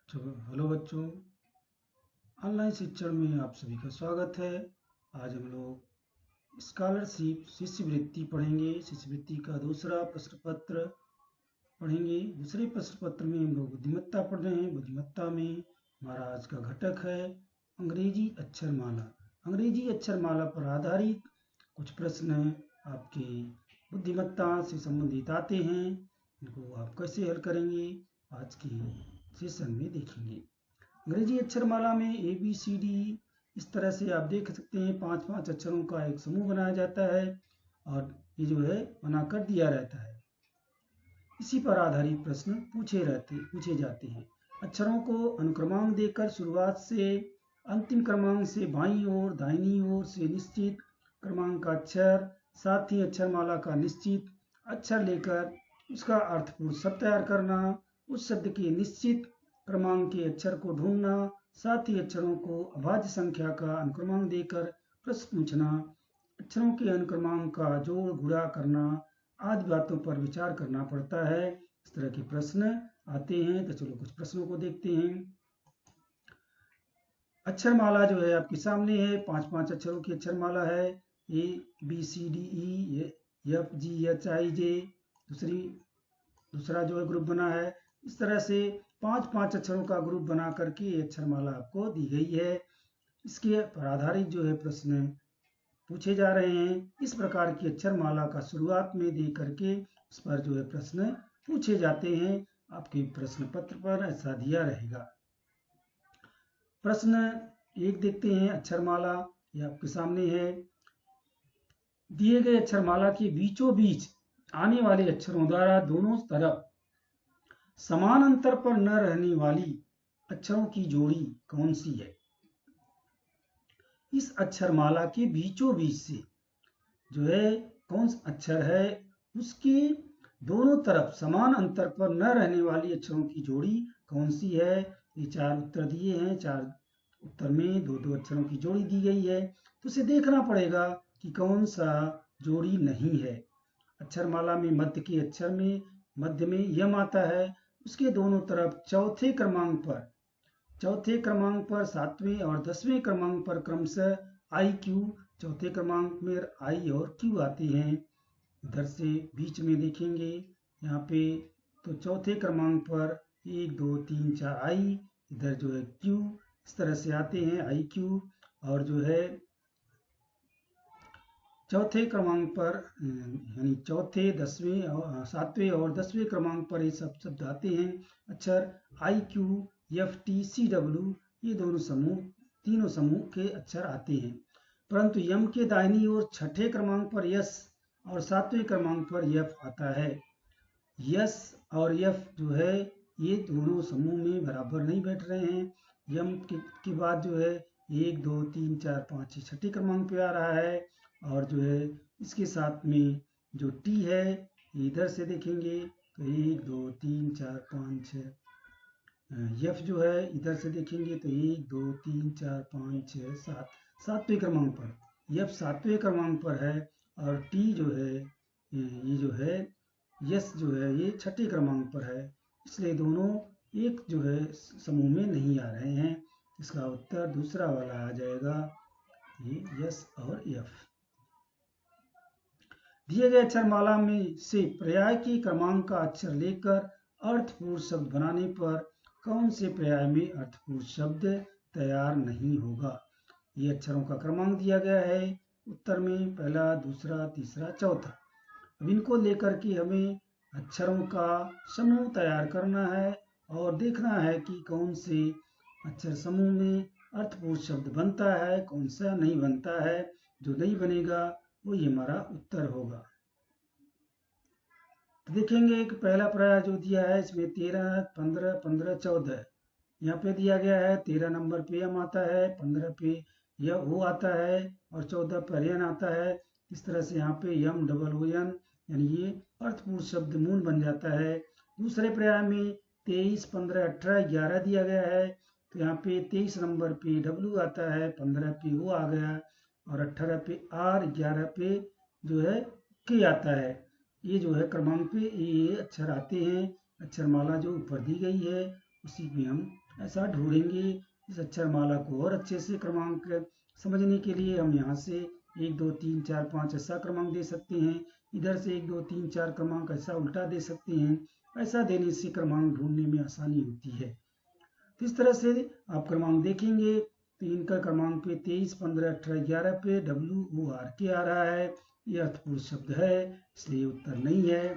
तो हेलो बच्चों, ऑनलाइन शिक्षण में आप सभी का स्वागत है। आज हम लोग स्कॉलरशिप शिष्यवृत्ति पढ़ेंगे। शिष्यवृत्ति का दूसरा प्रश्न पत्र पढ़ेंगे। दूसरे प्रश्न पत्र में हम लोग बुद्धिमत्ता पढ़ रहे हैं। बुद्धिमत्ता में हमारा आज का घटक है अंग्रेजी अक्षरमाला। अंग्रेजी अक्षरमाला पर आधारित कुछ प्रश्न आपके बुद्धिमत्ता से संबंधित आते हैं। इनको आप कैसे हल करेंगे आज के सेशन में देखेंगे। अंग्रेजी अक्षरमाला में ए बी सी डी इस तरह से आप देख सकते हैं, 5-5 अक्षरों का एक समूह बनाया जाता है और ये जो है बनाकर दिया रहता है। इसी पर आधारित प्रश्न पूछे जाते हैं। अक्षरों को अनुक्रमांक देकर शुरुआत से अंतिम क्रमांक से बाईं ओर दाहिनी ओर से निश्चित क्रमांक का अक्षर, साथ ही अक्षरमाला का निश्चित अक्षर लेकर उसका अर्थपूर्ण शब्द तैयार करना, उस शब्द के निश्चित क्रमांक के अक्षर को ढूंढना, साथ ही अक्षरों को अभाज्य संख्या का अनुक्रमांक देकर प्रश्न पूछना, अक्षरों के अनुक्रमांक का जोड़ गुणा करना आदि बातों पर विचार करना पड़ता है। इस तरह के प्रश्न आते हैं। तो चलो कुछ प्रश्नों को देखते हैं। अक्षरमाला जो है आपके सामने है, 5-5 अक्षरों की अक्षरमाला है। A B C D E F G H I J दूसरा जो है ग्रुप बना है। इस तरह से 5-5 अक्षरों का ग्रुप बना करके अक्षरमाला आपको दी गई है। इसके पर आधारित जो है प्रश्न पूछे जा रहे हैं। इस प्रकार की अक्षरमाला का शुरुआत में दे करके उस पर जो है प्रश्न पूछे जाते हैं। आपके प्रश्न पत्र पर ऐसा दिया रहेगा। प्रश्न 1 देखते हैं। अक्षरमाला ये आपके सामने है। दिए गए अक्षरमाला के बीचों बीच आने वाले अक्षरों द्वारा दोनों तरफ समान अंतर पर न रहने वाली अक्षरों की जोड़ी कौन सी है? इस अक्षरमाला के बीचों बीच से जो है कौन सा अक्षर है, उसके दोनों तरफ समान अंतर पर न रहने वाली अक्षरों की जोड़ी कौन सी है? ये 4 उत्तर दिए हैं। 4 उत्तर में 2-2 अक्षरों की जोड़ी दी गई है। तो उसे देखना पड़ेगा कि कौन सा जोड़ी नहीं है। अक्षरमाला में मध्य के अक्षर में मध्य में यम आता है। उसके दोनों तरफ चौथे क्रमांक पर 7वें और 10वें क्रमांक पर क्रमशः आई क्यू, चौथे क्रमांक में आई और क्यू आते हैं। इधर से बीच में देखेंगे यहाँ पे तो चौथे क्रमांक पर 1 2 3 4 आई, इधर जो है क्यू, इस तरह से आते हैं आई क्यू। और जो है चौथे क्रमांक पर यानी चौथे 10वें और 7वें और 10वें क्रमांक पर ये सब शब्द आते हैं। अक्षर I Q F T C W, ये तीनों समूह के अक्षर आते हैं। परंतु यम के दाहिनी ओर छठे क्रमांक पर यस और 7वें क्रमांक पर यफ आता है। यस और यफ जो है ये दोनों समूह में बराबर नहीं बैठ रहे हैं। यम के बाद जो है 1 2 3 4 5 छठे क्रमांक पे आ रहा है। और जो है इसके साथ में जो टी है इधर से देखेंगे तो 1 2 3 4 5 6। यफ जो है इधर से देखेंगे तो 1 2 3 4 5 6 7, 7वें क्रमांक पर यफ 7वें क्रमांक पर है। और टी जो है ये जो है यस जो है ये छठे क्रमांक पर है। इसलिए दोनों एक जो है समूह में नहीं आ रहे हैं। इसका उत्तर दूसरा वाला आ जाएगा, ये यस और यफ। दिए गए अक्षरमाला में से पर्याय के क्रमांक का अक्षर लेकर अर्थपूर्ण शब्द बनाने पर कौन से पर्याय में अर्थपूर्ण शब्द तैयार नहीं होगा? ये अक्षरों का क्रमांक दिया गया है उत्तर में, पहला, दूसरा, तीसरा, चौथा। अब इनको लेकर के हमें अक्षरों का समूह तैयार करना है और देखना है कि कौन से अक्षर समूह में अर्थपूर्ण शब्द बनता है, कौन सा नहीं बनता है। जो नहीं बनेगा वो ये हमारा उत्तर होगा। तो देखेंगे कि पहला पर्याय जो दिया है इसमें 13 15 15 14 यहाँ पे दिया गया है। 13 नंबर पे यम आता है, 15 पे यह वो आता है और 14 पर यन आता है। इस तरह से यहाँ पे यम डबल ओ एन यानी ये अर्थपूर्ण शब्द मूल बन जाता है। दूसरे पर्याय में 23 15 18 11 दिया गया है। तो यहाँ पे 23 नंबर पे डब्ल्यू आता है, 15 पे वो आ गया और 18 पे आर, 11 पे जो है के आता है। ये जो है क्रमांक पे ये अक्षर आते हैं। अक्षरमाला जो ऊपर दी गई है उसी में हम ऐसा ढूंढेंगे। इस अक्षर माला को और अच्छे से क्रमांक समझने के लिए हम यहाँ से 1 2 3 4 5 ऐसा क्रमांक दे सकते हैं, इधर से 1 2 3 4 क्रमांक ऐसा उल्टा दे सकते हैं। ऐसा देने से क्रमांक ढूंढने में आसानी होती है। तो इस तरह से आप क्रमांक देखेंगे तो इनका क्रमांक पे 23 15 18 11 पे WORK आ रहा है, यह अर्थपूर्ण शब्द है, इसलिए उत्तर नहीं है।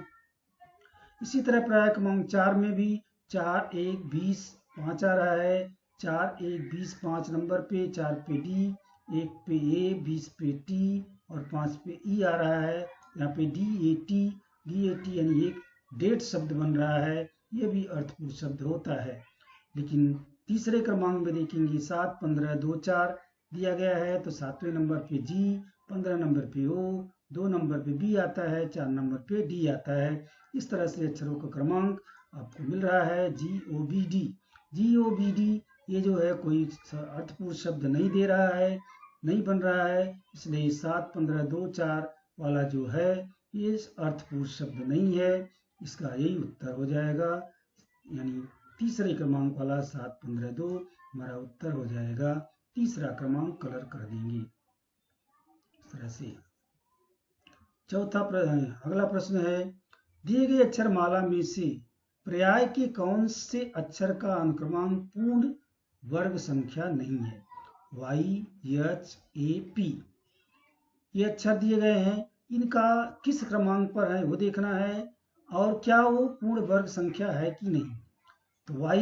इसी तरह प्राय क्रमांक 4 में भी 4 1 20 5 आ रहा है, 4 1 20 5 नंबर पे, 4 पे D, 1 पे A, 20 पे T और 5 पे E आ रहा है। यहाँ पे DAT यानी एक डेट शब्द बन रहा है, यह भी अर्थपूर्ण शब्द होता है। लेकिन तीसरे क्रमांक में देखेंगे 7 15 2 4 दिया गया है, तो 7वें नंबर पे G, 15 नंबर पे O, 2 नंबर पे B आता है, 4 नंबर पे D आता है। इस तरह से अक्षरों का क्रमांक आपको मिल रहा है GOBD। GOBD ये जो है कोई अर्थपूर्ण शब्द नहीं दे रहा है, नहीं बन रहा है, इसलिए 7 15 2 4 वाला जो है ये अर्थपूर्ण शब्द नहीं है, इसका यही उत्तर हो जाएगा। यानी तीसरे क्रमांक वाला 7 15 2 हमारा उत्तर हो जाएगा। तीसरा क्रमांक कलर कर देंगे इस तरह से। अगला प्रश्न है, दिए गए अक्षर माला में से पर्याय के कौन से अक्षर का अनुक्रमांक पूर्ण वर्ग संख्या नहीं है? YHAP ये अक्षर दिए गए हैं, इनका किस क्रमांक पर है वो देखना है, और क्या वो पूर्ण वर्ग संख्या है कि नहीं। तो Y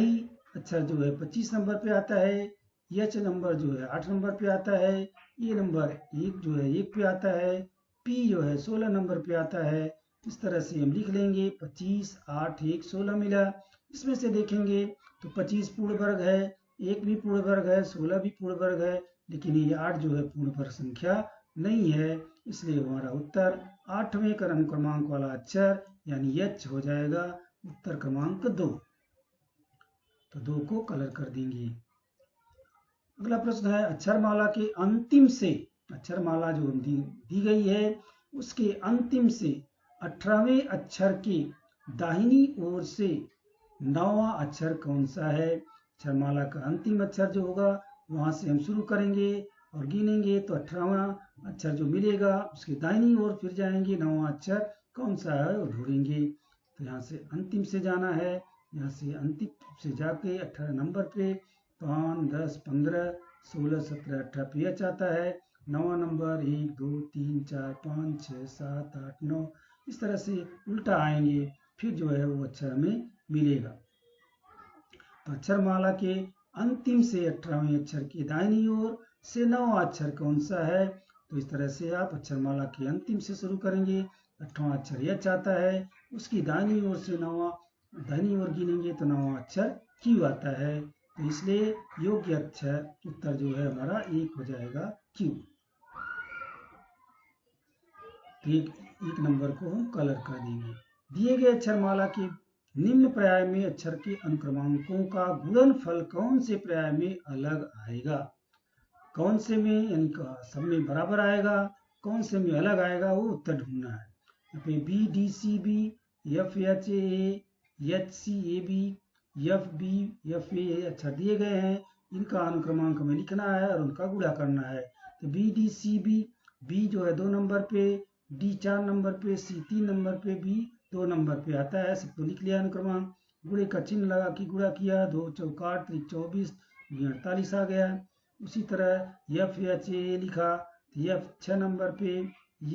अक्षर जो है 25 नंबर पे आता है, H नंबर जो है 8 नंबर पे आता है, A नंबर 1 जो है 1 पे आता है, P जो है 16 नंबर पे आता है। इस तरह से हम लिख लेंगे 25 8 1 16 मिला। इसमें से देखेंगे तो 25 पूर्ण वर्ग है, 1 भी पूर्ण वर्ग है, 16 भी पूर्ण वर्ग है, लेकिन ये 8 जो है पूर्ण वर्ग संख्या नहीं है, इसलिए हमारा उत्तर 8वें क्रमांक वाला अक्षर यानी H हो जाएगा। उत्तर क्रमांक 2, तो 2 को कलर कर देंगे। अगला प्रश्न है, अक्षरमाला के अंतिम से, अक्षरमाला जो दी गई है उसके अंतिम से 18वें अक्षर के दाहिनी ओर से 9वां अक्षर कौन सा है? अक्षरमाला का अंतिम अक्षर जो होगा वहां से हम शुरू करेंगे और गिनेंगे, तो 18वां अक्षर जो मिलेगा उसके दाहिनी ओर फिर जाएंगे, 9वां अक्षर कौन सा है वो ढूंढेंगे। तो यहाँ से अंतिम से जाना है, यहाँ से अंतिम से जाके 18 नंबर पे 5 10 15 16 17 18 पे H आता है। 9वां नंबर 1 2 3 4 5 6 7 8 9 इस तरह से उल्टा आएंगे, फिर जो है वो अक्षर हमें मिलेगा। तो अक्षरमाला के अंतिम से 18वें अक्षर की दाहिनी ओर से 9वां अक्षर कौन सा है? तो इस तरह से आप अक्षरमाला के अंतिम से शुरू करेंगे, 8वां अक्षर H आता है, उसकी दाहिनी ओर से 9वां दाहिनी ओर गिनेंगे तो 9वां अक्षर Q आता है। तो इसलिए योग्य अक्षर उत्तर जो है हमारा 1 हो जाएगा Q। तो एक नंबर को हम कलर कर देंगे। दिए गए अक्षरमाला के निम्न पर्याय में अक्षर के अनुक्रमांकों का गुणनफल कौन से पर्याय में अलग आएगा? कौन से में यानी सब में बराबर आएगा, कौन से में अलग आएगा, वो उत्तर ढूंढना है। यहाँ पे BDCB, FHAA, HCAB, FB, FA दिए गए हैं, इनका अनुक्रमांक हमें लिखना है और उनका गुणा करना है। तो BDCB, B जो है 2 नंबर पे, D 4 नंबर पे, C 3 नंबर पे, B 2 नंबर पे आता है। सबको लिख लिया अनुक्रमांक, गुणे का चिन्ह लगा के गुणा किया, 2 चौका 8 24 48 आ गया। उसी तरह FHA लिखा, F 6 नंबर पे,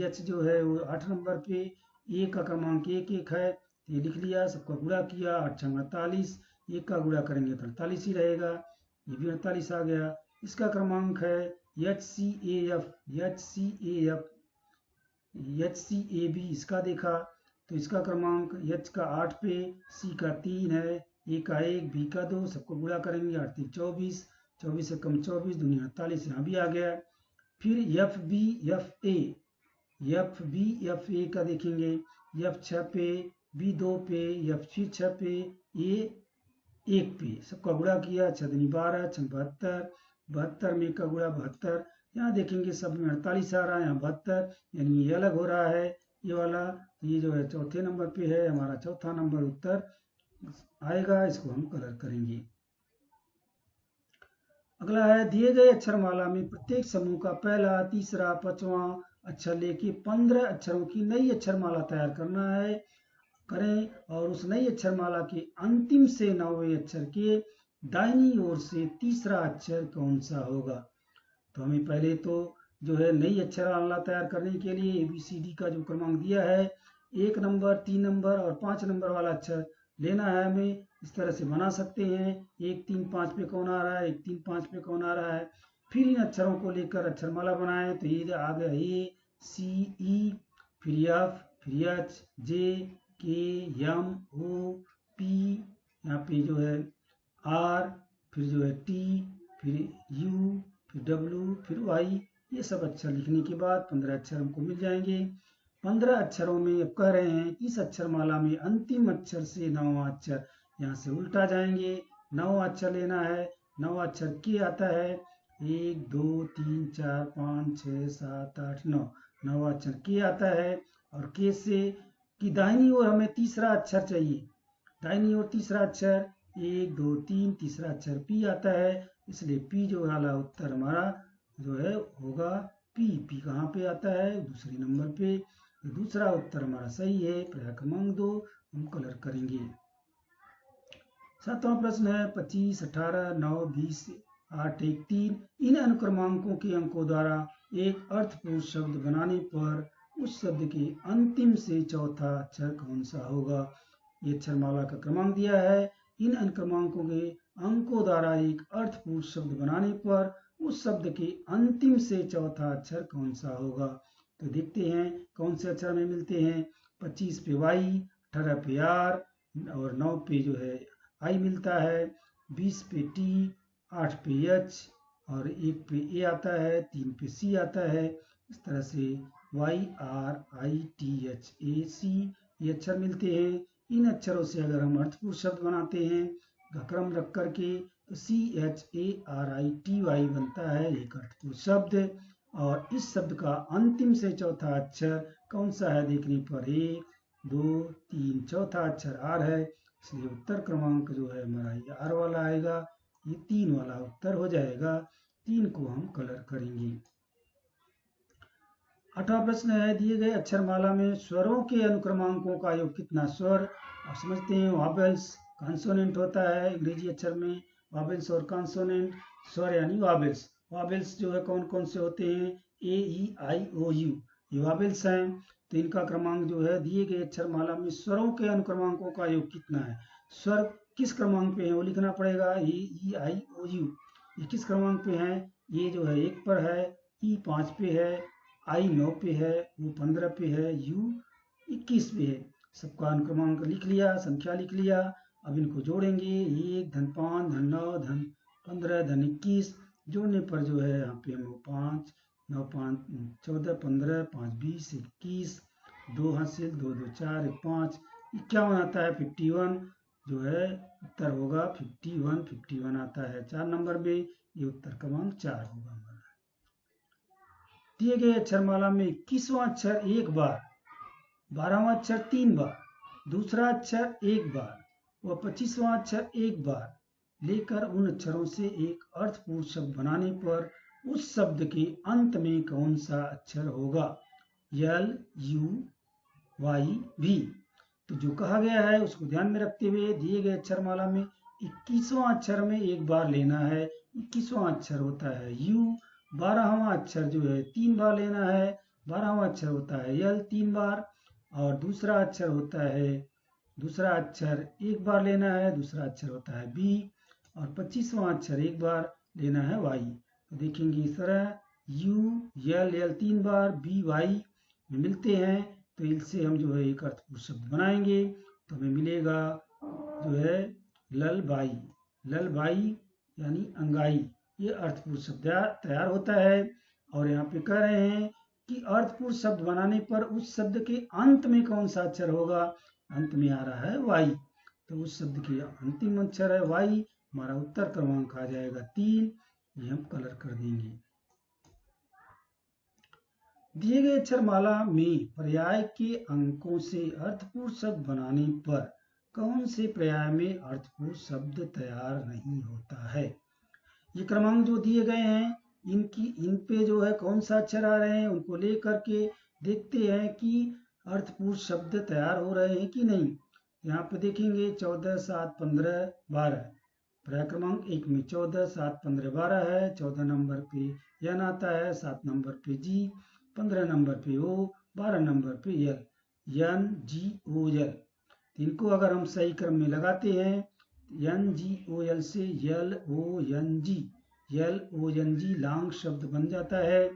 H जो है वो 8 नंबर पे, A का क्रमांक 1 1 है, ये लिख लिया, सबका गुणा किया, 8 6 48, 1 का गुणा करेंगे तो 48 ही रहेगा, ये भी 48 आ गया। इसका क्रमांक है HCAB, इसका देखा तो इसका क्रमांक H का 8 पे, C का 3 है, A का 1, B का 2, सबको गुणा करेंगे 8 3 24, 24 से कम 24 दूनी 48, यहाँ भी आ गया। फिर FB, FA का देखेंगे, F 6 पे, B 2 पे, F 6 पे, A 1 पे, सबका गुणा किया, 6 दूनी 12, 6 72, 72 में का गुणा 72, यहाँ देखेंगे सब में 48 आ रहा है, यहाँ 72, यानी ये अलग हो रहा है ये वाला। ये जो है चौथे नंबर पे है, हमारा चौथा नंबर उत्तर आएगा, इसको हम कलर करेंगे। अगला है दिए गए अक्षरमाला में प्रत्येक समूह का पहला, तीसरा, पांचवा अक्षर लेके 15 अक्षरों की नई अक्षरमाला तैयार करना है, करें। और उस नई अक्षरमाला के अंतिम से 9वें अक्षर के दाहिनी ओर से तीसरा अक्षर कौन सा होगा। तो हमें पहले तो जो है नई अक्षरमाला तैयार करने के लिए ABCD का जो क्रमांक दिया है 1 नंबर, 3 नंबर और 5 नंबर वाला अक्षर लेना है। हमें इस तरह से बना सकते हैं, 1 3 5 पे कौन आ रहा है, 1 3 5 पे कौन आ रहा है। फिर इन अक्षरों को लेकर अक्षरमाला बनाएं। तो ये आ गया ACE, फिर F, फिर H, J, K, M, O, P, यहाँ पे जो है R, फिर जो है T, फिर U, फिर W, फिर Y। ये सब अक्षर लिखने के बाद 15 अक्षर हमको मिल जाएंगे। 15 अक्षरों में अब कह रहे हैं इस अक्षरमाला में अंतिम अक्षर से 9वां अक्षर यहाँ से उल्टा जाएंगे। 9वां अक्षर लेना है। 9वां अक्षर के आता है 1 2 3 4 5 6 7 8 9। 9वां अक्षर के आता है और के से की दाहिनी ओर हमें तीसरा अक्षर चाहिए। दाहिनी ओर तीसरा अक्षर 1 2 3, तीसरा अक्षर पी आता है, इसलिए पी जो वाला उत्तर हमारा जो है होगा पी कहाँ पे आता है, दूसरे नंबर पे। तो दूसरा उत्तर हमारा सही है, प्रयास क्रमांक 2 हम कलर करेंगे। 7वां प्रश्न है 25, 18, 9, 20, 8, 1, 3 इन अनुक्रमांकों के अंकों द्वारा एक अर्थपूर्ण शब्द बनाने पर उस शब्द के अंतिम से चौथा अक्षर कौन सा होगा। ये अक्षरमाला का क्रमांक दिया है। इन अनुक्रमांकों के अंकों द्वारा एक अर्थपूर्ण शब्द बनाने पर उस शब्द के अंतिम से चौथा अक्षर कौन सा होगा। तो देखते हैं कौन से अक्षर में मिलते हैं। 25 पे Y, 18 पे R और 9 पे जो है I मिलता है, 20 पे T, 8 पे H और 1 पे A आता है, 3 पे C आता है। इस तरह से YRITHAC ये अक्षर मिलते हैं। इन अक्षरों से अगर हम अर्थपूर्ण शब्द बनाते हैं क्रम रख करके तो CHARITY बनता है एक अर्थपूर्ण शब्द। और इस शब्द का अंतिम से चौथा अक्षर कौन सा है देखने पर 1 2 3 चौथा अक्षर R है, इसलिए उत्तर क्रमांक जो है हमारा ये R वाला आएगा। ये 3 वाला उत्तर हो जाएगा। 3 को हम कलर करेंगे। 8वां प्रश्न है दिए गए अक्षरमाला में स्वरों के अनुक्रमांकों का योग कितना। स्वर आप समझते हैं वॉवेल्स कॉन्सोनेंट होता है अंग्रेजी अक्षर में, वॉवेल्स और कॉन्सोनेंट। स्वर यानी वॉवेल्स। वॉवेल्स जो है कौन कौन से होते हैं AEIOU, ये वॉवेल्स हैं। तो इनका क्रमांक जो है दिए गए अक्षरमाला में स्वरों के अनुक्रमांकों का योग कितना है। स्वर किस क्रमांक पे है वो लिखना पड़ेगा। AEIOU ये किस क्रमांक पे है, ये जो है 1 पर है, E 5 पे है, I 9 पे है, वो 15 पे है, U 21 पे है। सबका अनुक्रमांक लिख लिया, संख्या लिख लिया। अब इनको जोड़ेंगे 1 धन 5 धन 9 धन 15 धन 21। जोड़ने पर जो है यहाँ पे हम 5 9 5 14 15 5 20 21, 2 हासिल 2 2 4 1 5 51 आता है। 51 जो है उत्तर होगा 51 आता है 4 नंबर में। ये उत्तर क्रमांक 4 होगा हमारा। दिए गए अक्षरमाला में 21वां अक्षर एक बार, 12वां अक्षर 3 बार, दूसरा अक्षर 1 बार व 25वां अक्षर 1 बार लेकर उन अक्षरों से एक अर्थपूर्ण शब्द बनाने पर उस शब्द के अंत में कौन सा अक्षर होगा। LUYV। तो जो कहा गया है उसको ध्यान में रखते हुए दिए गए अक्षरमाला में 21वां अक्षर में एक बार लेना है। 21वां अक्षर होता है U। 12वां अक्षर जो है 3 बार लेना है। 12वां अक्षर होता है L 3 बार और दूसरा अक्षर होता है, दूसरा अक्षर 1 बार लेना है, दूसरा अक्षर होता है B और 25वां अक्षर 1 बार लेना है Y। तो देखेंगे इस तरह UL 3 बार BY में मिलते हैं, तो इनसे हम जो है एक अर्थपूर्ण शब्द बनाएंगे। तो हमें मिलेगा जो है ललबाई। ललबाई यानी अंगाई, ये अर्थपूर्ण शब्द तैयार होता है। और यहाँ पे कह रहे हैं कि अर्थपूर्ण शब्द बनाने पर उस शब्द के अंत में कौन सा अक्षर होगा। अंत में आ रहा है Y, तो उस शब्द के अंतिम अक्षर है Y। हमारा उत्तर क्रमांक आ जाएगा 3। ये हम कलर कर देंगे। दिए गए अक्षरमाला में पर्याय के अंकों से अर्थपूर्ण शब्द बनाने पर कौन से पर्याय में अर्थपूर्ण शब्द तैयार नहीं होता है। ये क्रमांक जो दिए गए हैं इन पे जो है कौन सा अक्षर आ रहे हैं उनको लेकर के देखते हैं कि अर्थपूर्ण शब्द तैयार हो रहे हैं कि नहीं। यहाँ पे देखेंगे 14, 7, 15, 12 पर्याय क्रमांक 1 में 14, 7, 15, 12 है। 14 नंबर पे यन आता है, 7 नंबर पे जी, 15 नंबर पे ओ, 12 नंबर पे यल, यन जी ओ यल। इनको अगर हम सही क्रम में लगाते हैं एन जी ओ एल से यल ओ एन जी लांग शब्द बन जाता है।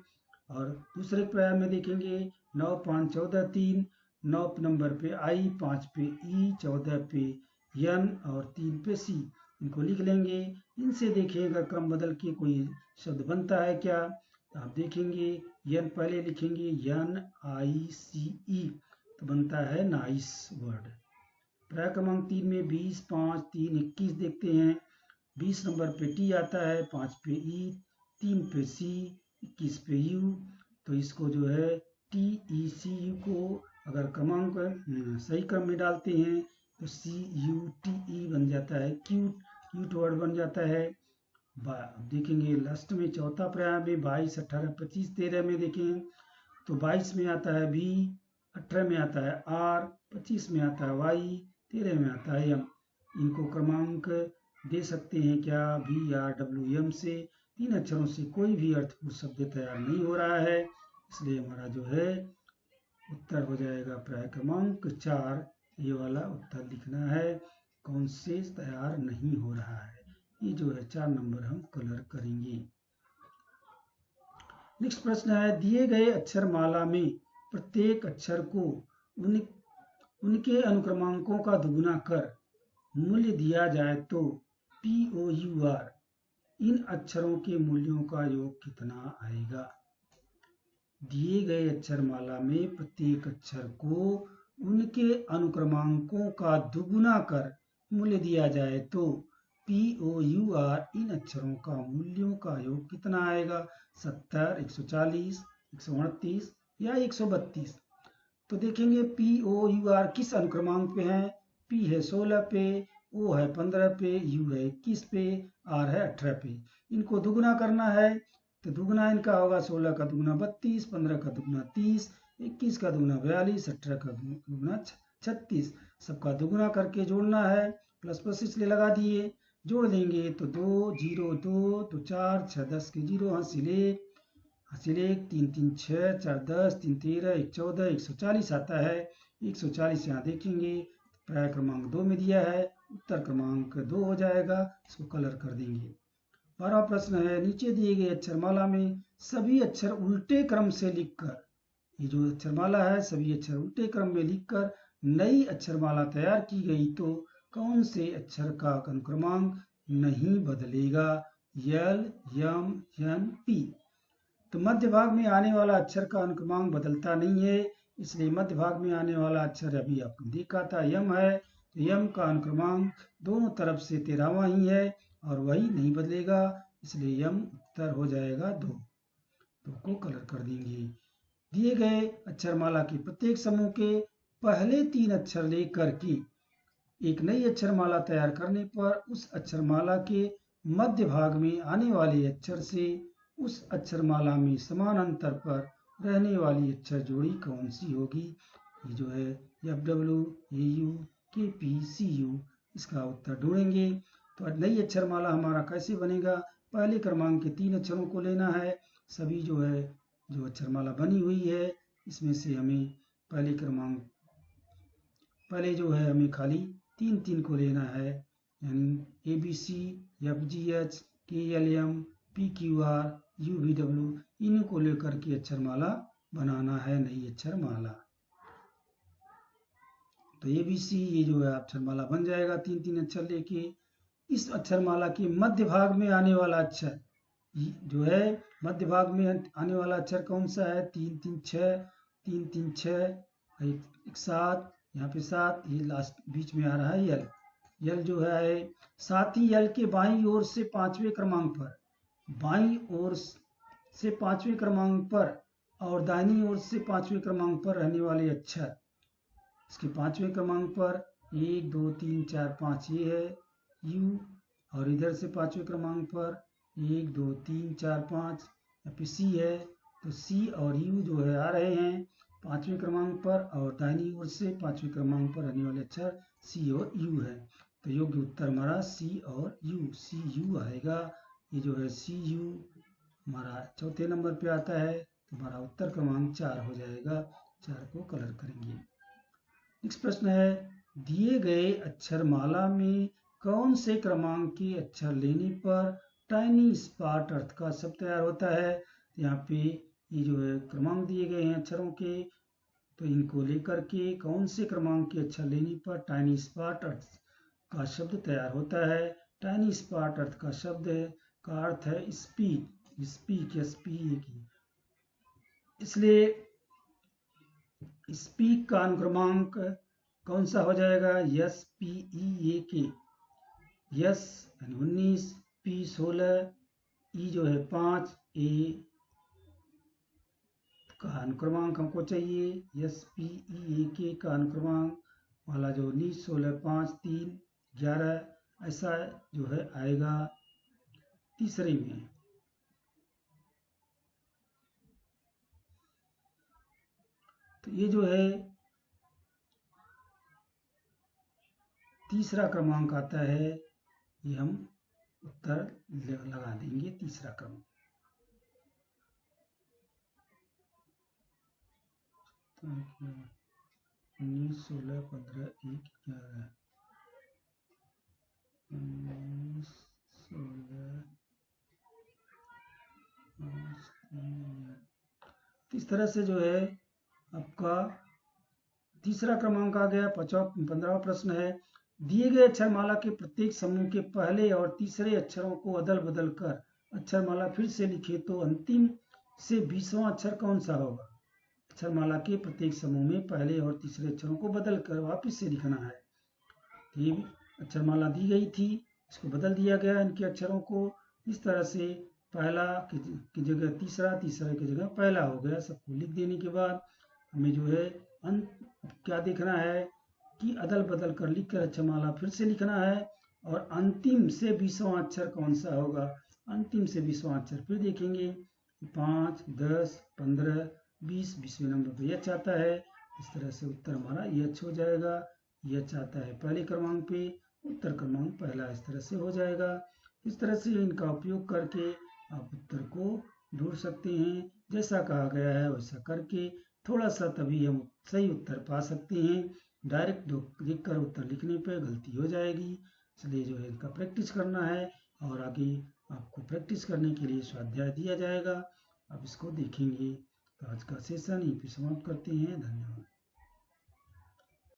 और दूसरे पर्याय में देखेंगे 9, 5, 14, 3, 9 नंबर पे आई, 5 पे ई, 14 पे यन और 3 पे सी। इनको लिख लेंगे। इनसे देखें अगर क्रम बदल के कोई शब्द बनता है क्या। तो आप देखेंगे यन पहले लिखेंगे NICE तो बनता है नाइस वर्ड। पर्याय क्रमांक 3 में 20, 5, 3, 21 देखते हैं। 20 नंबर पे टी आता है, 5 पे ई, 3 पे सी, 21 पे यू। तो इसको जो है TECU को अगर क्रमांक सही क्रम में डालते हैं तो CUTE बन जाता है, क्यूट वर्ड बन जाता है। देखेंगे लास्ट में चौथा पर्याय में 22, 18, 25, 13 में देखें तो 22 में आता है बी, 18 में आता है आर, 25 में आता है वाई, 13 में आता है एम। इनको क्रमांक दे सकते हैं क्या BRWM से। 3 अक्षरों से कोई भी अर्थपूर्ण शब्द तैयार नहीं हो रहा है, इसलिए हमारा जो है उत्तर हो जाएगा पर्याय क्रमांक 4। ये वाला उत्तर लिखना है कौन से तैयार नहीं हो रहा है। ये जो है 4 नंबर हम कलर करेंगे। नेक्स्ट प्रश्न है दिए गए अक्षरमाला में प्रत्येक अक्षर को उनके अनुक्रमांकों का दुगुना कर मूल्य दिया जाए तो POUR इन अक्षरों के मूल्यों का योग कितना आएगा। दिए गए अक्षरमाला में प्रत्येक अक्षर को उनके अनुक्रमांकों का दुगुना कर मूल्य दिया जाए तो POUR इन अक्षरों का मूल्यों का योग कितना आएगा। 70, 140, 129 या 132। तो देखेंगे POUR किस अनुक्रमांक पे है। P है 16 पे, O है 15 पे, U है 21 पे, R है 18 पे। इनको दुगुना करना है तो दुगुना इनका होगा 16 का दुगुना 32, 15 का दुगुना 30, 21 का दुगुना 42, 18 का दुगुना 36। सबका दुगुना करके जोड़ना है। प्लस प्लस इसलिए लगा दिए। जोड़ देंगे तो 2, 0, 2 तो 4, 6, 10 के 0, हासिल 1, 3, 3, 6, 4, 10, 3, 13, 1, 14, 140 आता है। 140 यहाँ देखेंगे पर्याय क्रमांक 2 में दिया है, उत्तर क्रमांक 2 हो जाएगा। इसको कलर कर देंगे। 12वां प्रश्न है नीचे दिए गए अक्षरमाला में सभी अक्षर उल्टे क्रम से लिखकर, ये जो अक्षरमाला है सभी अक्षर उल्टे क्रम में लिखकर नई अक्षरमाला तैयार की गई तो कौन से अक्षर का अनुक्रमांक नहीं बदलेगा। यल, यम, यन, पी। तो मध्य भाग में आने वाला अक्षर का अनुक्रमांक बदलता नहीं है, इसलिए मध्य भाग में आने वाला अक्षर अभी आपको देखा था यम है। तो यम का अनुक्रमांक दोनों तरफ से 13वां ही है और वही नहीं बदलेगा, इसलिए यम उत्तर हो जाएगा 2। तो को कलर कर देंगे। दिए गए अक्षरमाला के प्रत्येक समूह के पहले 3 अक्षर लेकर के एक नई अक्षरमाला तैयार करने पर उस अक्षरमाला के मध्य भाग में आने वाले अक्षर से उस अक्षरमाला में समान अंतर पर रहने वाली अक्षर जोड़ी कौन सी होगी। ये जो है FW, AU, KP, CU इसका उत्तर ढूंढेंगे। तो नई अक्षरमाला हमारा कैसे बनेगा। पहले क्रमांक के 3 अक्षरों को लेना है। सभी जो है जो अक्षरमाला बनी हुई है इसमें से हमें पहले जो है हमें खाली 3 को लेना है। ABC, FGH, KLM, PQR, UVW इनको लेकर के अक्षरमाला बनाना है नई अक्षरमाला। तो ABC ये जो है अक्षरमाला बन जाएगा 3 अक्षर लेके। इस अक्षरमाला के मध्य भाग में आने वाला अक्षर जो है मध्य भाग में आने वाला अक्षर कौन सा है। 3, 3, 6, 3, 3, 6, 1, 7, यहाँ पे 7, ये लास्ट बीच में आ रहा है यल। यल जो है साथ ही यल के बाईं ओर से 5वें क्रमांक पर, बाईं ओर से 5वें क्रमांक पर और दाहिनी ओर से 5वें क्रमांक पर रहने वाले अक्षर, इसके 5वें क्रमांक पर 1 2 3 4 5 ये है U, और इधर से 5वें क्रमांक पर 1 2 3 4 5 या फिर C है, तो C और U जो है आ रहे हैं 5वें क्रमांक पर, और दाहिनी ओर से 5वें क्रमांक पर आने वाले अक्षर C और U है। तो योग्य उत्तर हमारा C और U, CU आएगा। ये जो है CU हमारा चौथे नंबर पे आता है, तो हमारा उत्तर क्रमांक 4 हो जाएगा। 4 को कलर करेंगे। नेक्स्ट प्रश्न है, दिए गए अक्षरमाला में कौन से क्रमांक के अक्षर लेने पर टाइनी स्पॉट अर्थ का शब्द तैयार होता है। यहाँ पे ये जो है क्रमांक दिए गए हैं अक्षरों के, तो इनको लेकर के कौन से क्रमांक के अक्षर लेने पर टाइनी स्पॉट अर्थ का शब्द तैयार होता है। टाइनी स्पॉट अर्थ का शब्द का अर्थ है स्पीक, स्पीक या स्पीक, इसलिए स्पीक का अनुक्रमांक कौन सा हो जाएगा, SPEAK, यस 19, P 16, E जो है 5, A का अनुक्रमांक हमको चाहिए। SPEAK का अनुक्रमांक वाला जो 19, 16, 5, 3, 11 ऐसा जो है आएगा तीसरे में। तो ये जो है तीसरा क्रमांक आता है, ये हम उत्तर लगा देंगे तीसरा क्रमांक। 19, 16, 15, 1, 11, 19, 16, 5, 3। इस तरह से जो है आपका तीसरा क्रमांक आ गया। 15वां प्रश्न है, दिए गए अक्षरमाला के प्रत्येक समूह के पहले और तीसरे अक्षरों को अदल बदल कर अक्षरमाला फिर से लिखे तो अंतिम से 20वां अक्षर कौन सा होगा। अक्षरमाला के प्रत्येक समूह में पहले और तीसरे अक्षरों को बदल कर वापिस से लिखना है। ये अक्षरमाला दी गई थी, इसको बदल दिया गया इनके अक्षरों को। इस तरह से पहला की जगह तीसरा, तीसरा की जगह पहला हो गया। सबको लिख देने के बाद हमें जो है क्या देखना है कि अदल बदल कर लिख कर अक्षरमाला फिर से लिखना है, और अंतिम से 20वां अक्षर कौन सा होगा। अंतिम से 20वां अक्षर फिर देखेंगे, 5, 10, 15, 20, 20वें नंबर पर यह आता है। इस तरह से उत्तर हमारा यह हो जाएगा। यह चाहता है पहले क्रमांक पे, उत्तर क्रमांक पहला, इस तरह से हो जाएगा। इस तरह से इनका उपयोग करके आप उत्तर को ढूंढ सकते हैं। जैसा कहा गया है वैसा करके थोड़ा सा तभी हम सही उत्तर पा सकते हैं। डायरेक्ट लिख कर उत्तर लिखने पे गलती हो जाएगी, इसलिए जो है इनका प्रैक्टिस करना है, और आगे आपको प्रैक्टिस करने के लिए स्वाध्याय दिया जाएगा। आप इसको देखेंगे। तो आज का सेशन यहीं पे समाप्त करते हैं। धन्यवाद।